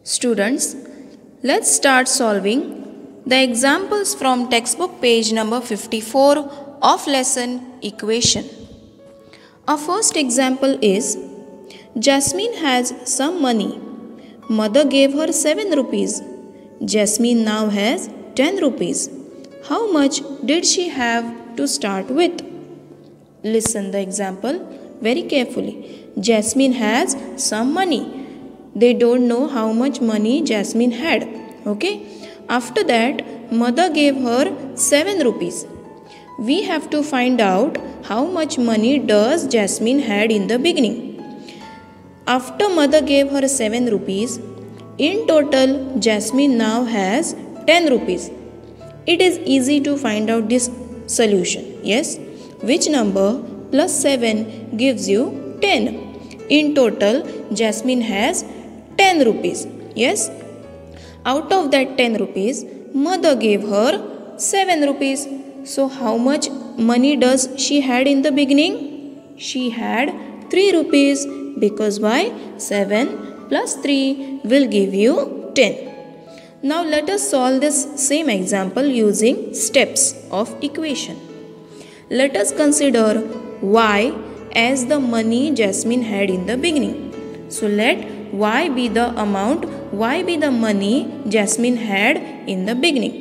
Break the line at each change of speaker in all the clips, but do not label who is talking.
Students, let's start solving the examples from textbook page number 54 of lesson equation. Our first example is Jasmine has some money. Mother gave her 7 rupees. Jasmine now has 10 rupees. How much did she have to start with? Listen the example very carefully. Jasmine has some money. They don't know how much money Jasmine had. Okay. After that, mother gave her 7 rupees. We have to find out how much money does Jasmine had in the beginning. After mother gave her 7 rupees, in total Jasmine now has 10 rupees. It is easy to find out this solution. Yes. Which number plus 7 gives you 10? In total, Jasmine has 10 rupees. Yes. Out of that 10 rupees, mother gave her 7 rupees. So how much money does she had in the beginning? She had 3 rupees because why? 7 plus 3 will give you 10. Now let us solve this same example using steps of equation. Let us consider y as the money Jasmine had in the beginning. So let y be the amount, y be the money Jasmine had in the beginning.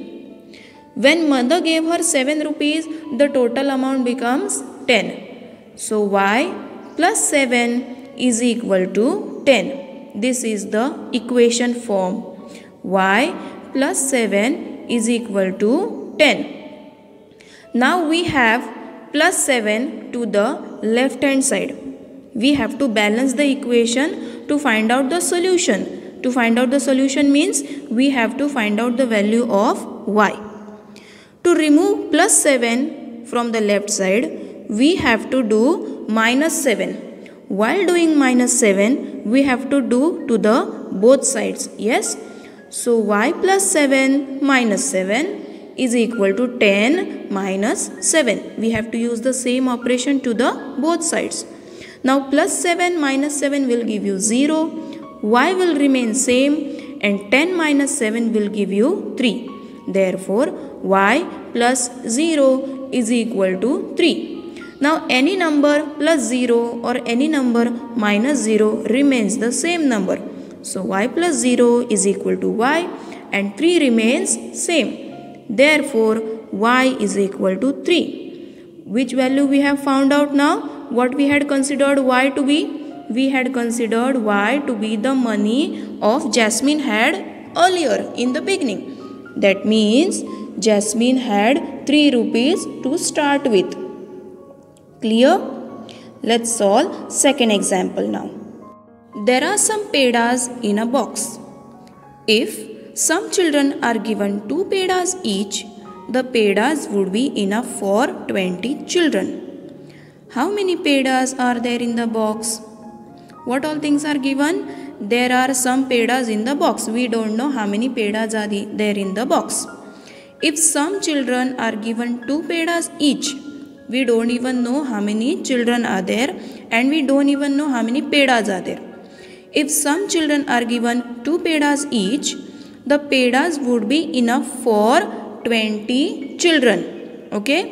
When mother gave her 7 rupees, the total amount becomes 10. So y plus 7 is equal to 10. This is the equation form. Y plus 7 is equal to 10. Now we have plus 7 to the left hand side. We have to balance the equation to find out the solution. To find out the solution means we have to find out the value of y. To remove plus 7 from the left side, we have to do minus 7. While doing minus 7, we have to do to the both sides. Yes. So y plus 7 minus 7 is equal to 10 minus 7. We have to use the same operation to the both sides. Now plus 7 minus 7 will give you 0. Y will remain same and 10 minus 7 will give you 3. Therefore, y plus 0 is equal to 3. Now any number plus 0 or any number minus 0 remains the same number. So y plus 0 is equal to y and 3 remains same. Therefore, y is equal to 3. Which value we have found out now? What we had considered y to be? We had considered y to be the money of Jasmine had earlier in the beginning. That means Jasmine had 3 rupees to start with. Clear? Let's solve second example now. There are some pedas in a box. If some children are given 2 pedas each, the pedas would be enough for 20 children. How many pedas are there in the box? What all things are given? There are some pedas in the box. We don't know how many pedas are there in the box. If some children are given 2 pedas each, we don't even know how many children are there and we don't even know how many pedas are there. If some children are given 2 pedas each, the pedas would be enough for 20 children. Okay?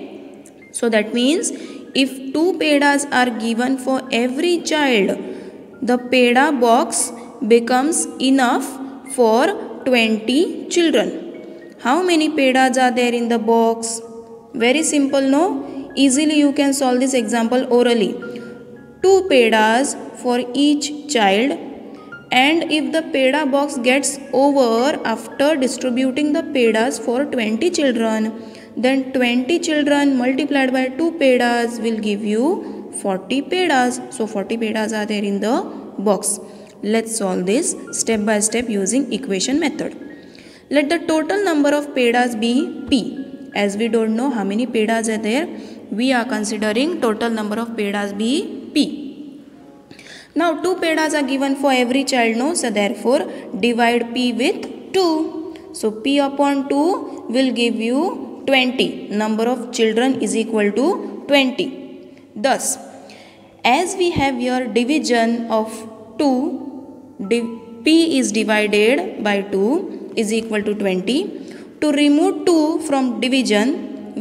So that means if 2 pedas are given for every child, the peda box becomes enough for 20 children. How many pedas are there in the box? Very simple, no? Easily you can solve this example orally. 2 pedas for each child. And if the peda box gets over after distributing the pedas for 20 children, then 20 children multiplied by 2 pedas will give you 40 pedas. So 40 pedas are there in the box. Let's solve this step by step using equation method. Let the total number of pedas be p. As we don't know how many pedas are there, we are considering total number of pedas be p. Now 2 pedas are given for every child, no? So therefore divide p with 2. So p upon 2 will give you 20. Number of children is equal to 20. Thus, as we have here division of 2 P is divided by 2 is equal to 20. To remove 2 from division,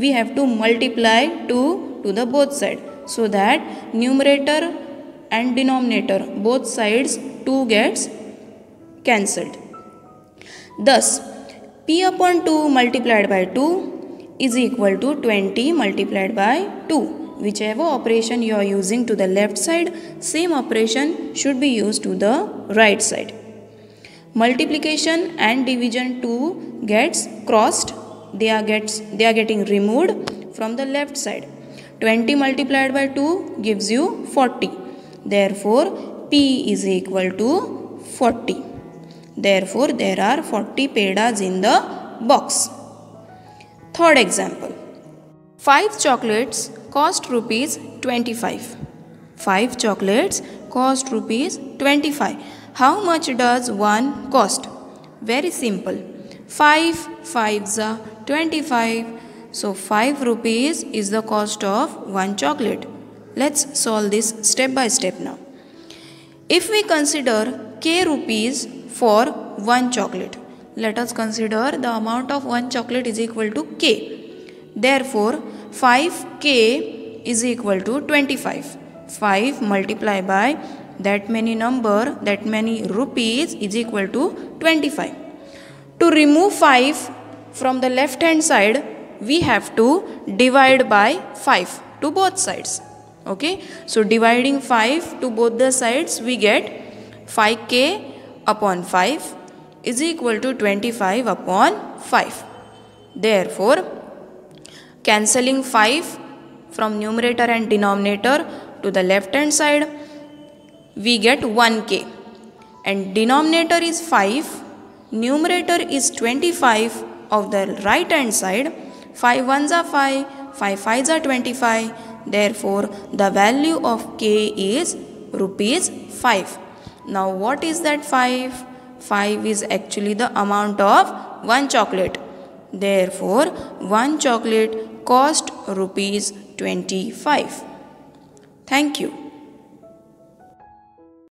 we have to multiply 2 to the both sides, so that numerator and denominator both sides 2 gets cancelled. Thus, P upon 2 multiplied by 2 is equal to 20 multiplied by 2. Whichever operation you are using to the left side, same operation should be used to the right side. Multiplication and division 2 gets crossed. They are getting removed from the left side. 20 multiplied by 2 gives you 40. Therefore, P is equal to 40. Therefore, there are 40 pedas in the box. Third example. 5 chocolates cost rupees 25. 5 chocolates cost rupees 25. How much does one cost? Very simple. 5 5s are 25. So 5 rupees is the cost of one chocolate. Let's solve this step by step now. If we consider k rupees for one chocolate, let us consider the amount of one chocolate is equal to k. Therefore, 5k is equal to 25. 5 multiplied by that many rupees is equal to 25. To remove 5 from the left hand side, we have to divide by 5 to both sides. Okay, so dividing 5 to both the sides, we get 5k upon 5 is equal to 25 upon 5. Therefore, cancelling 5 from numerator and denominator to the left hand side, we get 1k. And denominator is 5, numerator is 25 of the right hand side. 5 1s are 5, 5 5s are 25. Therefore, the value of k is rupees 5. Now, what is that 5? 5 is actually the amount of one chocolate. Therefore, one chocolate cost rupees 25. Thank you.